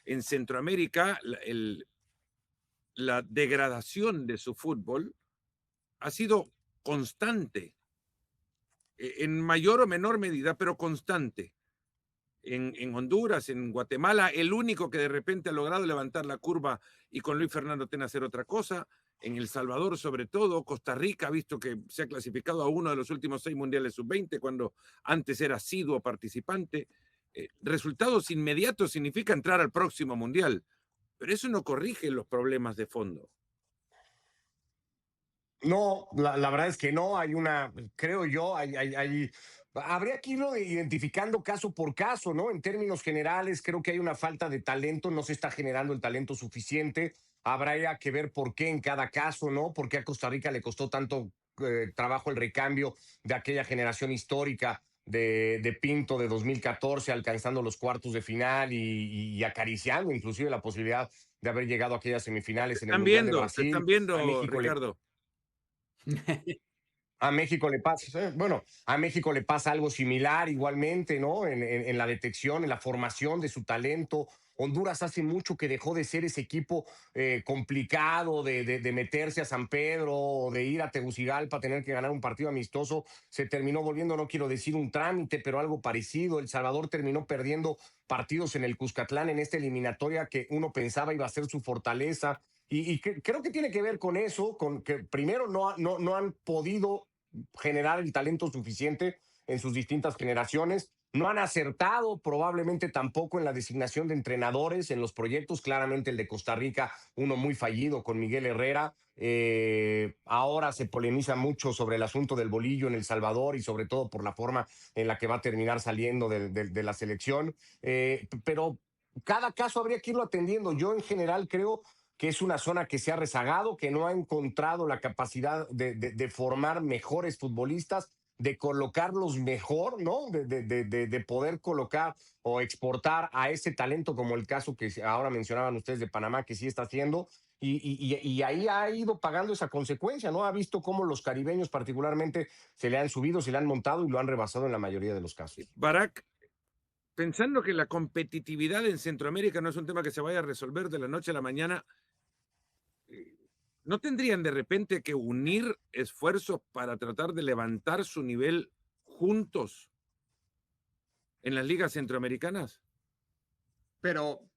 en Centroamérica la degradación de su fútbol ha sido constante, en mayor o menor medida, pero constante. En Honduras, en Guatemala, el único que de repente ha logrado levantar la curva y con Luis Fernando Tena hacer otra cosa. En El Salvador, sobre todo, Costa Rica ha visto que se ha clasificado a uno de los últimos 6 mundiales sub-20, cuando antes era asiduo participante. Resultados inmediatos significa entrar al próximo mundial, pero eso no corrige los problemas de fondo. No, la verdad es que no, hay una, creo yo, habría que irlo identificando caso por caso, ¿no? En términos generales, creo que hay una falta de talento, no se está generando el talento suficiente, habrá que ver por qué en cada caso, ¿no? Por qué a Costa Rica le costó tanto trabajo el recambio de aquella generación histórica de Pinto de 2014, alcanzando los cuartos de final y acariciando inclusive la posibilidad de haber llegado a aquellas semifinales en el Mundial de Te están Brasil. A viendo, México le Ricardo. a México le pasa, bueno, a México le pasa algo similar igualmente, ¿no? En la detección, en la formación de su talento. Honduras hace mucho que dejó de ser ese equipo complicado de meterse a San Pedro o de ir a Tegucigalpa, tener que ganar un partido amistoso. Se terminó volviendo, no quiero decir un trámite, pero algo parecido. El Salvador terminó perdiendo partidos en el Cuscatlán en esta eliminatoria que uno pensaba iba a ser su fortaleza. Creo que tiene que ver con eso, con que primero no han podido generar el talento suficiente en sus distintas generaciones. No han acertado probablemente tampoco en la designación de entrenadores en los proyectos. Claramente el de Costa Rica, uno muy fallido con Miguel Herrera. Ahora se polemiza mucho sobre el asunto del bolillo en El Salvador y sobre todo por la forma en la que va a terminar saliendo de la selección. Pero cada caso habría que irlo atendiendo. Yo en general creo que es una zona que se ha rezagado, que no ha encontrado la capacidad de formar mejores futbolistas, de colocarlos mejor, ¿no? De poder colocar o exportar a ese talento, como el caso que ahora mencionaban ustedes de Panamá, que sí está haciendo, y ahí ha ido pagando esa consecuencia, ¿no? Ha visto cómo los caribeños particularmente se le han subido, se le han montado y lo han rebasado en la mayoría de los casos. Barak, pensando que la competitividad en Centroamérica no es un tema que se vaya a resolver de la noche a la mañana, ¿no tendrían de repente que unir esfuerzos para tratar de levantar su nivel juntos en las ligas centroamericanas? Pero,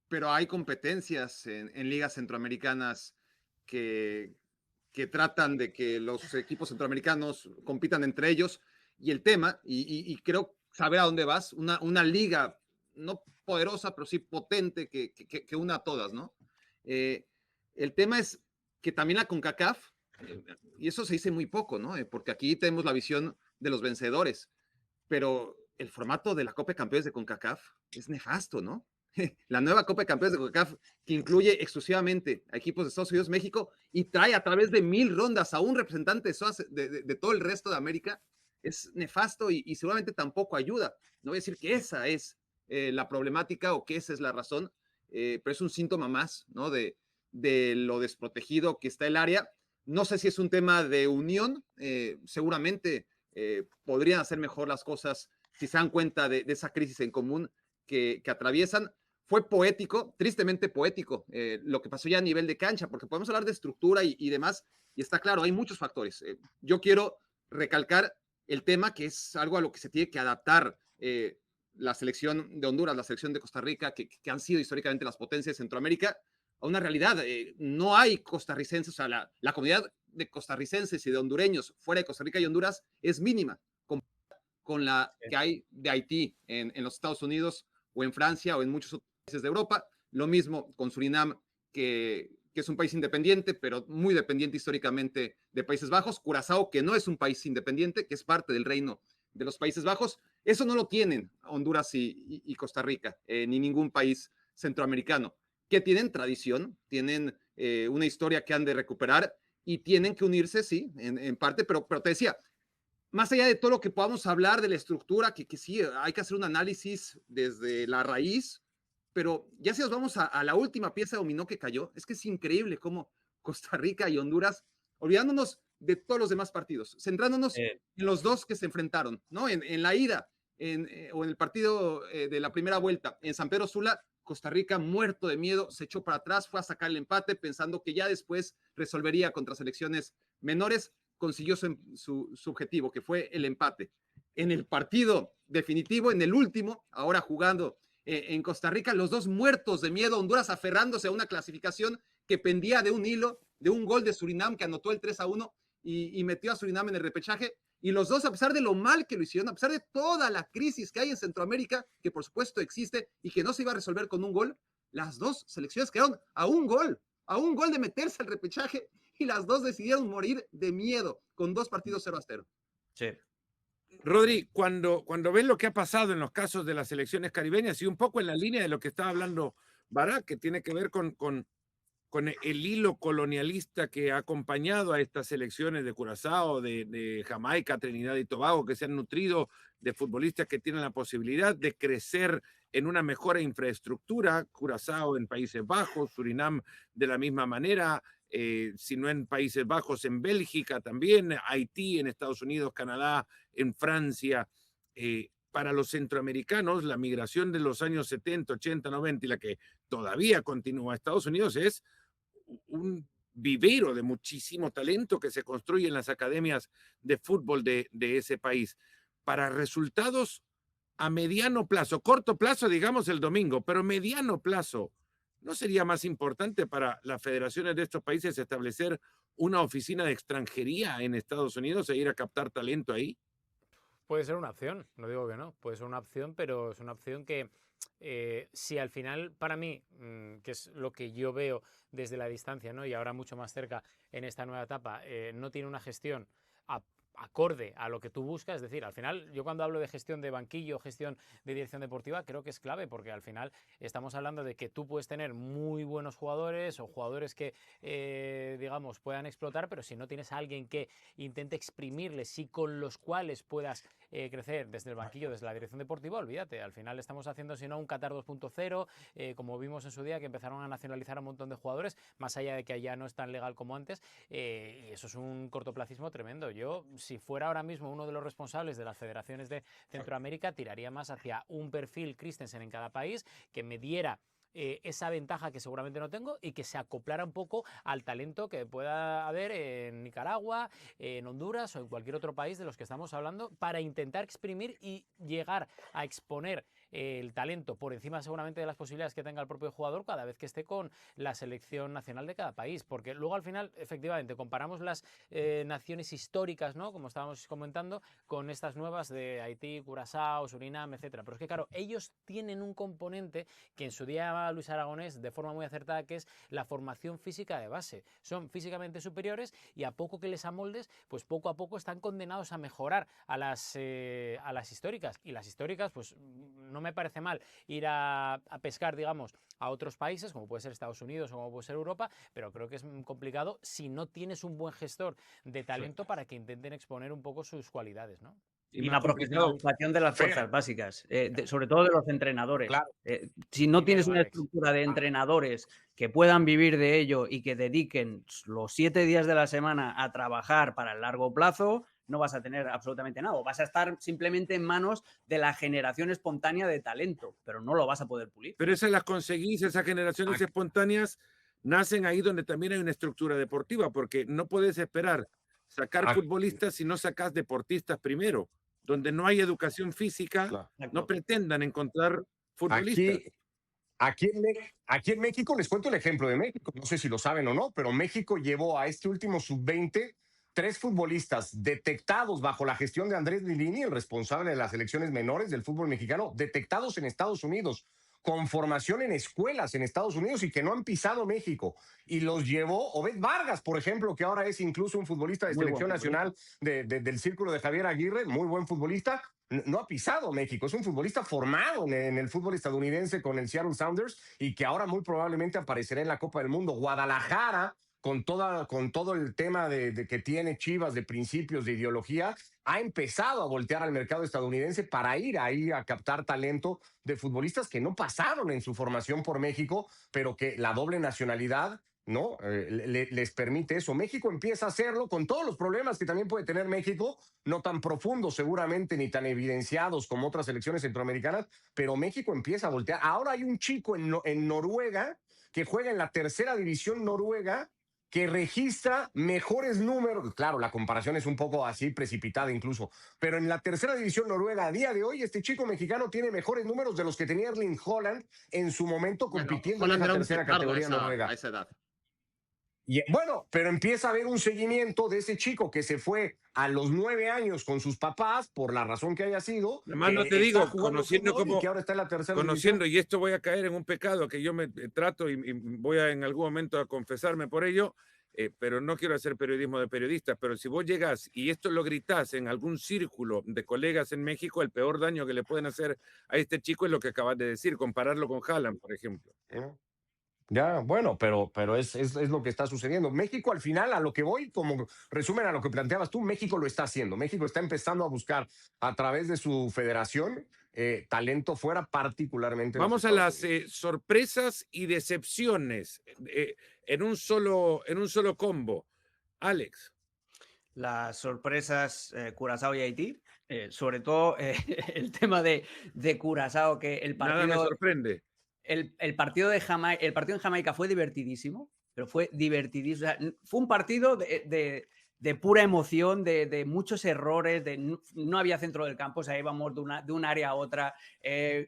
pero hay competencias en ligas centroamericanas que, que tratan de que los equipos centroamericanos compitan entre ellos. Y el tema, y creo saber a dónde vas, una liga no poderosa, pero sí potente que una a todas, ¿no? El tema es que también la CONCACAF, y eso se dice muy poco, ¿no? Porque aquí tenemos la visión de los vencedores, pero el formato de la Copa de Campeones de CONCACAF es nefasto, ¿no? La nueva Copa de Campeones de CONCACAF, que incluye exclusivamente a equipos de Estados Unidos, México, y trae a través de 1000 rondas a un representante de todo el resto de América, es nefasto y seguramente tampoco ayuda. No voy a decir que esa es la problemática o que esa es la razón, pero es un síntoma más, ¿no? De lo desprotegido que está el área. No sé si es un tema de unión, seguramente podrían hacer mejor las cosas si se dan cuenta de esa crisis en común que atraviesan. Fue poético, tristemente poético, lo que pasó ya a nivel de cancha, porque podemos hablar de estructura y demás, y está claro, hay muchos factores. Yo quiero recalcar el tema que es algo a lo que se tiene que adaptar la selección de Honduras, la selección de Costa Rica, que han sido históricamente las potencias de Centroamérica, a una realidad. No hay costarricenses, o sea, la comunidad de costarricenses y de hondureños fuera de Costa Rica y Honduras es mínima con la que hay de Haití en los Estados Unidos o en Francia o en muchos otros países de Europa. Lo mismo con Surinam, que es un país independiente, pero muy dependiente históricamente de Países Bajos. Curazao, que no es un país independiente, que es parte del reino de los Países Bajos. Eso no lo tienen Honduras y Costa Rica, ni ningún país centroamericano, que tienen tradición, tienen una historia que han de recuperar y tienen que unirse, sí, en parte, pero te decía, más allá de todo lo que podamos hablar de la estructura, que sí, hay que hacer un análisis desde la raíz, pero ya si nos vamos a la última pieza de dominó que cayó, es que es increíble cómo Costa Rica y Honduras, olvidándonos de todos los demás partidos, centrándonos en los dos que se enfrentaron, ¿no? En la ida o en el partido de la primera vuelta en San Pedro Sula, Costa Rica, muerto de miedo, se echó para atrás, fue a sacar el empate pensando que ya después resolvería contra selecciones menores, consiguió su objetivo, que fue el empate. En el partido definitivo, en el último, ahora jugando en Costa Rica, los dos muertos de miedo, Honduras aferrándose a una clasificación que pendía de un hilo, de un gol de Surinam que anotó el 3-1 y metió a Surinam en el repechaje. Y los dos, a pesar de lo mal que lo hicieron, a pesar de toda la crisis que hay en Centroamérica, que por supuesto existe y que no se iba a resolver con un gol, las dos selecciones quedaron a un gol de meterse al repechaje y las dos decidieron morir de miedo con 2 partidos 0-0. Sí. Rodri, cuando ves lo que ha pasado en los casos de las selecciones caribeñas y un poco en la línea de lo que estaba hablando Barak, que tiene que ver con el hilo colonialista que ha acompañado a estas selecciones de Curazao, de Jamaica, Trinidad y Tobago, que se han nutrido de futbolistas que tienen la posibilidad de crecer en una mejor infraestructura, Curazao en Países Bajos, Surinam de la misma manera, si no en Países Bajos, en Bélgica también, Haití, en Estados Unidos, Canadá, en Francia. Para los centroamericanos, la migración de los años 70, 80, 90 y la que todavía continúa a Estados Unidos es un vivero de muchísimo talento que se construye en las academias de fútbol de ese país. Para resultados a mediano plazo, corto plazo, digamos el domingo, pero mediano plazo, ¿no sería más importante para las federaciones de estos países establecer una oficina de extranjería en Estados Unidos e ir a captar talento ahí? Puede ser una opción, no digo que no, puede ser una opción, pero es una opción que si al final, para mí, que es lo que yo veo desde la distancia, ¿no? Y ahora mucho más cerca en esta nueva etapa, no tiene una gestión acorde a lo que tú buscas. Es decir, al final, yo cuando hablo de gestión de banquillo, gestión de dirección deportiva, creo que es clave, porque al final estamos hablando de que tú puedes tener muy buenos jugadores o jugadores que, digamos, puedan explotar, pero si no tienes a alguien que intente exprimirles y con los cuales puedas crecer desde el banquillo, desde la dirección deportiva, olvídate. Al final estamos haciendo, si no, un Qatar 2.0, como vimos en su día, que empezaron a nacionalizar a un montón de jugadores, más allá de que allá no es tan legal como antes, y eso es un cortoplacismo tremendo. Yo, si fuera ahora mismo uno de los responsables de las federaciones de Centroamérica, tiraría más hacia un perfil Christensen en cada país que me diera esa ventaja que seguramente no tengo y que se acoplara un poco al talento que pueda haber en Nicaragua, en Honduras o en cualquier otro país de los que estamos hablando, para intentar exprimir y llegar a exponer el talento por encima seguramente de las posibilidades que tenga el propio jugador cada vez que esté con la selección nacional de cada país, porque luego al final efectivamente comparamos las naciones históricas, ¿no? Como estábamos comentando, con estas nuevas de Haití, Curazao, Surinam, etcétera. Pero es que claro, ellos tienen un componente que en su día llamaba Luis Aragonés de forma muy acertada, que es la formación física de base. Son físicamente superiores y a poco que les amoldes, pues poco a poco están condenados a mejorar a las históricas. Y las históricas, pues no me parece mal ir a pescar, digamos, a otros países, como puede ser Estados Unidos o como puede ser Europa, pero creo que es complicado si no tienes un buen gestor de talento para que intenten exponer un poco sus cualidades, ¿no? Y la profesionalización de las fuerzas básicas, sobre todo de los entrenadores. Claro. Si no tienes una estructura de entrenadores que puedan vivir de ello y que dediquen los 7 días de la semana a trabajar para el largo plazo, no vas a tener absolutamente nada. O vas a estar simplemente en manos de la generación espontánea de talento, pero no lo vas a poder pulir. Pero esas las conseguís, esas generaciones espontáneas nacen ahí donde también hay una estructura deportiva, porque no puedes esperar sacar futbolistas si no sacas deportistas primero. Donde no hay educación física, claro, no pretendan encontrar futbolistas. Aquí en México, les cuento el ejemplo de México, no sé si lo saben o no, pero México llevó a este último sub-20 3 futbolistas detectados bajo la gestión de Andrés Lilini, el responsable de las selecciones menores del fútbol mexicano, detectados en Estados Unidos, con formación en escuelas en Estados Unidos y que no han pisado México. Y los llevó Obed Vargas, por ejemplo, que ahora es incluso un futbolista de selección nacional del círculo de Javier Aguirre, muy buen futbolista. No ha pisado México, es un futbolista formado en el fútbol estadounidense con el Seattle Sounders y que ahora muy probablemente aparecerá en la Copa del Mundo. Guadalajara, con todo el tema de que tiene Chivas, de principios, de ideología, ha empezado a voltear al mercado estadounidense para ir ahí a captar talento de futbolistas que no pasaron en su formación por México, pero que la doble nacionalidad, ¿no? Les permite eso. México empieza a hacerlo con todos los problemas que también puede tener México, no tan profundos seguramente ni tan evidenciados como otras selecciones centroamericanas, pero México empieza a voltear. Ahora hay un chico en Noruega que juega en la tercera división noruega, que registra mejores números. Claro, la comparación es un poco así precipitada incluso, pero en la tercera división noruega a día de hoy, este chico mexicano tiene mejores números de los que tenía Erling Haaland en su momento compitiendo en esa tercera categoría noruega. A esa edad. Y, bueno, pero empieza a haber un seguimiento de ese chico que se fue a los 9 años con sus papás, por la razón que haya sido. Además, no te digo, conociendo como que ahora está en la tercera conociendo, división. y esto voy a caer en un pecado que yo me trato y voy a en algún momento a confesarme por ello, pero no quiero hacer periodismo de periodistas, pero si vos llegás y esto lo gritás en algún círculo de colegas en México, el peor daño que le pueden hacer a este chico es lo que acabas de decir, compararlo con Haaland, por ejemplo. Ya, bueno, pero es lo que está sucediendo. México, al final, a lo que voy, como resumen a lo que planteabas tú, México lo está haciendo. México está empezando a buscar a través de su federación talento fuera, particularmente. Vamos a las sorpresas y decepciones en un solo combo. Alex. Las sorpresas Curazao y Haití, sobre todo el tema de Curazao, que el partido... Nada me sorprende. El partido en Jamaica fue divertidísimo, pero fue divertidísimo. O sea, fue un partido de pura emoción, de muchos errores, no había centro del campo, o sea, íbamos de un área a otra,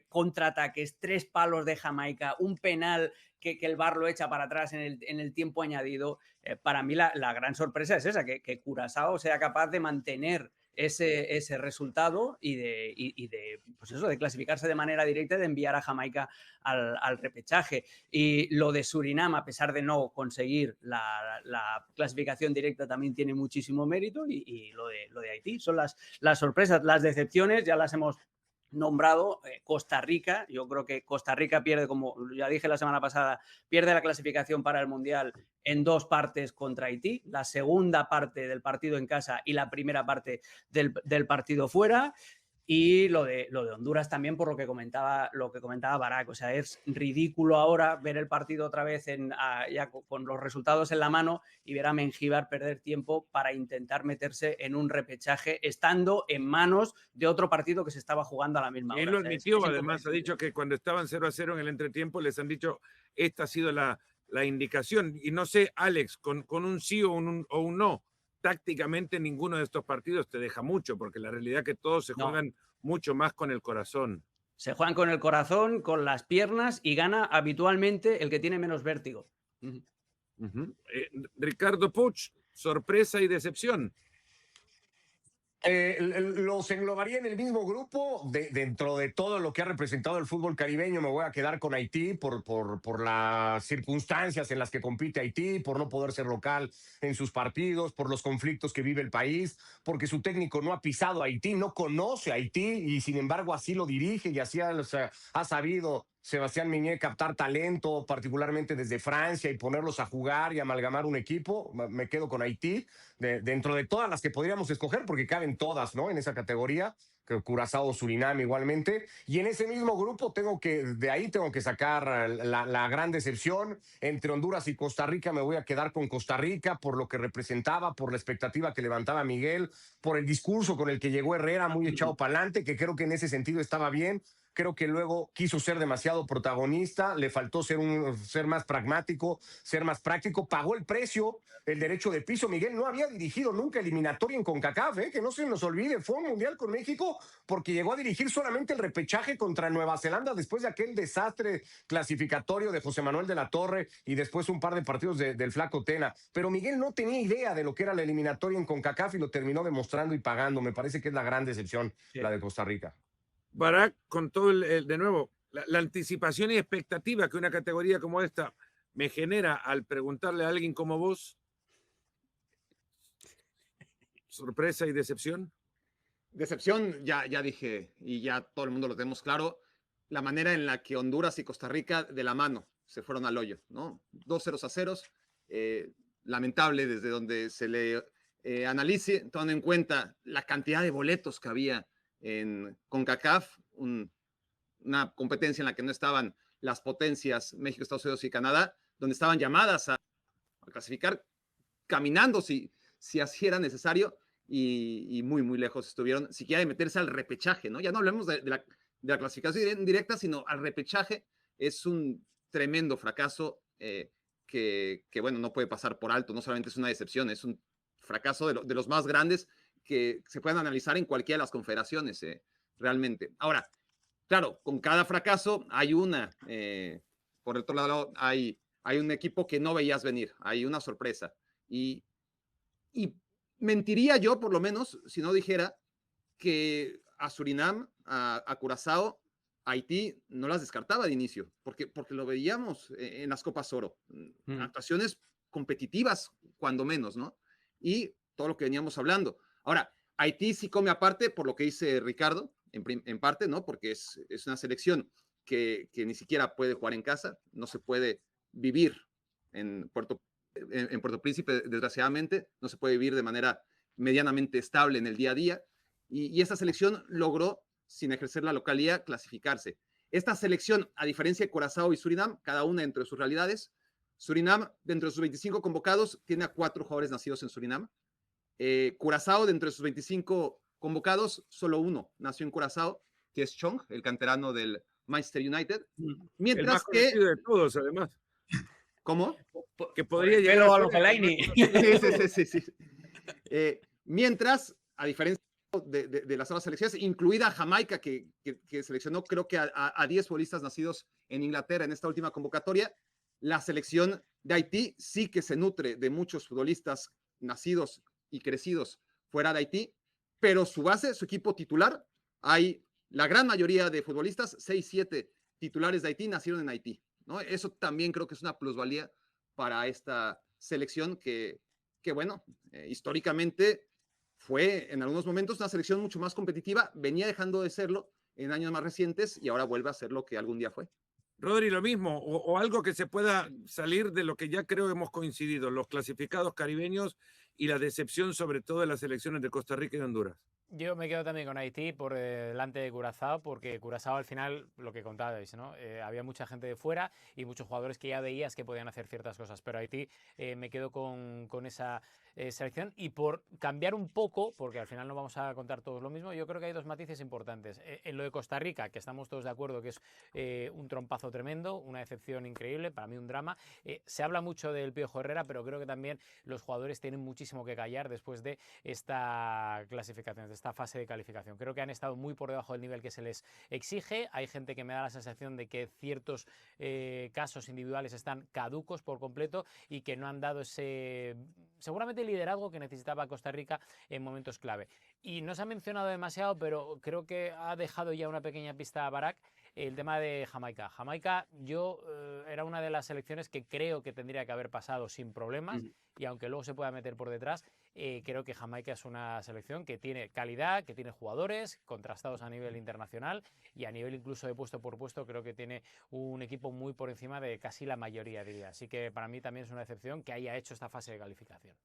contraataques, 3 palos de Jamaica, un penal que el VAR lo echa para atrás en el tiempo añadido. Para mí la gran sorpresa es esa, que Curazao sea capaz de mantener ese resultado y pues eso, de clasificarse de manera directa y de enviar a Jamaica al repechaje. Y lo de Surinam, a pesar de no conseguir la clasificación directa, también tiene muchísimo mérito. Y lo de Haití son las sorpresas. Las decepciones ya las hemos nombrado. Costa Rica, yo creo que Costa Rica pierde, como ya dije la semana pasada, pierde la clasificación para el Mundial en 2 partes contra Haití, la segunda parte del partido en casa y la primera parte del partido fuera. Y lo de Honduras también, por lo que comentaba Barak. O sea, es ridículo ahora ver el partido otra vez ya con los resultados en la mano y ver a Mengíbar perder tiempo para intentar meterse en un repechaje estando en manos de otro partido que se estaba jugando a la misma hora. Él lo admitió, además ha dicho que cuando estaban 0-0 en el entretiempo les han dicho, esta ha sido la indicación. Y no sé, Alex, con un sí o un no, tácticamente ninguno de estos partidos te deja mucho, porque la realidad es que todos se juegan mucho más con el corazón. Se juegan con el corazón, con las piernas, y gana habitualmente el que tiene menos vértigo. Ricardo Puig, sorpresa y decepción. Los englobaría en el mismo grupo. Dentro de todo lo que ha representado el fútbol caribeño, me voy a quedar con Haití por las circunstancias en las que compite Haití, por no poder ser local en sus partidos, por los conflictos que vive el país, porque su técnico no ha pisado a Haití, no conoce a Haití y sin embargo así lo dirige y así ha sabido Sebastián Miñé captar talento, particularmente desde Francia, y ponerlos a jugar y amalgamar un equipo. Me quedo con Haití, dentro de todas las que podríamos escoger, porque caben todas, ¿no? En esa categoría, Curazao, Surinam igualmente. Y en ese mismo grupo de ahí tengo que sacar la gran decepción. Entre Honduras y Costa Rica me voy a quedar con Costa Rica por lo que representaba, por la expectativa que levantaba Miguel, por el discurso con el que llegó Herrera, muy echado para adelante, que creo que en ese sentido estaba bien. Creo que luego quiso ser demasiado protagonista, le faltó ser más pragmático, ser más práctico, pagó el precio, el derecho de piso. Miguel no había dirigido nunca eliminatoria en CONCACAF, que no se nos olvide, fue un mundial con México porque llegó a dirigir solamente el repechaje contra Nueva Zelanda después de aquel desastre clasificatorio de José Manuel de la Torre y después un par de partidos del Flaco Tena. Pero Miguel no tenía idea de lo que era la eliminatoria en CONCACAF y lo terminó demostrando y pagando. Me parece que es la gran decepción, la de Costa Rica. Barak, con todo de nuevo, la anticipación y expectativa que una categoría como esta me genera al preguntarle a alguien como vos, sorpresa y decepción. Decepción, ya dije, y ya todo el mundo lo tenemos claro, la manera en la que Honduras y Costa Rica de la mano se fueron al hoyo, ¿no? 2-0. lamentable desde donde se le analice, tomando en cuenta la cantidad de boletos que había en CONCACAF, una competencia en la que no estaban las potencias México, Estados Unidos y Canadá, donde estaban llamadas a clasificar caminando si así era necesario, y muy, muy lejos estuvieron, siquiera de meterse al repechaje, ¿no? Ya no hablemos de la clasificación directa, sino al repechaje. Es un tremendo fracaso que, bueno, no puede pasar por alto, no solamente es una decepción, es un fracaso de los más grandes que se pueden analizar en cualquiera de las confederaciones, realmente. Ahora, claro, con cada fracaso hay por otro lado, hay un equipo que no veías venir, hay una sorpresa. Y mentiría yo, por lo menos, si no dijera que a Surinam, a Curazao, a Haití, no las descartaba de inicio, porque lo veíamos en las Copas Oro. Actuaciones competitivas, cuando menos, ¿no? Y todo lo que veníamos hablando. Ahora, Haití sí come aparte, por lo que dice Ricardo, en parte, ¿no? Porque es una selección que ni siquiera puede jugar en casa, no se puede vivir en Puerto Príncipe, desgraciadamente, no se puede vivir de manera medianamente estable en el día a día, y esta selección logró, sin ejercer la localía, clasificarse. Esta selección, a diferencia de Curazao y Surinam, cada una dentro de sus realidades, Surinam, dentro de sus 25 convocados, tiene a 4 jugadores nacidos en Surinam. Curazao, dentro de sus 25 convocados, solo uno nació en Curazao, que es Chong, el canterano del Manchester United. Mientras el más conocido de todos, además. ¿Cómo? Que podría llegar a lo Fellaini. Sí. Mientras, a diferencia de las otras selecciones, incluida Jamaica, que seleccionó creo que a 10 futbolistas nacidos en Inglaterra en esta última convocatoria, la selección de Haití sí que se nutre de muchos futbolistas nacidos y crecidos fuera de Haití, pero su base, su equipo titular, hay la gran mayoría de futbolistas, 6-7 titulares de Haití nacieron en Haití, ¿no? Eso también creo que es una plusvalía para esta selección que bueno, históricamente fue en algunos momentos una selección mucho más competitiva, venía dejando de serlo en años más recientes y ahora vuelve a ser lo que algún día fue. Rodri, lo mismo, o algo que se pueda salir de lo que ya creo hemos coincidido, los clasificados caribeños y la decepción sobre todo de las selecciones de Costa Rica y de Honduras. Yo me quedo también con Haití por delante de Curazao, porque Curazao al final, lo que contabais, ¿no? Había mucha gente de fuera y muchos jugadores que ya veías que podían hacer ciertas cosas, pero Haití me quedo con esa selección. Y por cambiar un poco, porque al final no vamos a contar todos lo mismo, yo creo que hay dos matices importantes. En lo de Costa Rica, que estamos todos de acuerdo que es un trompazo tremendo, una decepción increíble, para mí un drama. Se habla mucho del Piojo Herrera, pero creo que también los jugadores tienen muchísimo que callar después de esta clasificación, de esta fase de calificación. Creo que han estado muy por debajo del nivel que se les exige. Hay gente que me da la sensación de que ciertos casos individuales están caducos por completo y que no han dado ese, seguramente, liderazgo que necesitaba Costa Rica en momentos clave. Y no se ha mencionado demasiado, pero creo que ha dejado ya una pequeña pista a Barak el tema de Jamaica. Jamaica, yo era una de las selecciones que creo que tendría que haber pasado sin problemas, y aunque luego se pueda meter por detrás, creo que Jamaica es una selección que tiene calidad, que tiene jugadores contrastados a nivel internacional y a nivel incluso de puesto por puesto, creo que tiene un equipo muy por encima de casi la mayoría, diría. Así que para mí también es una decepción que haya hecho esta fase de calificación.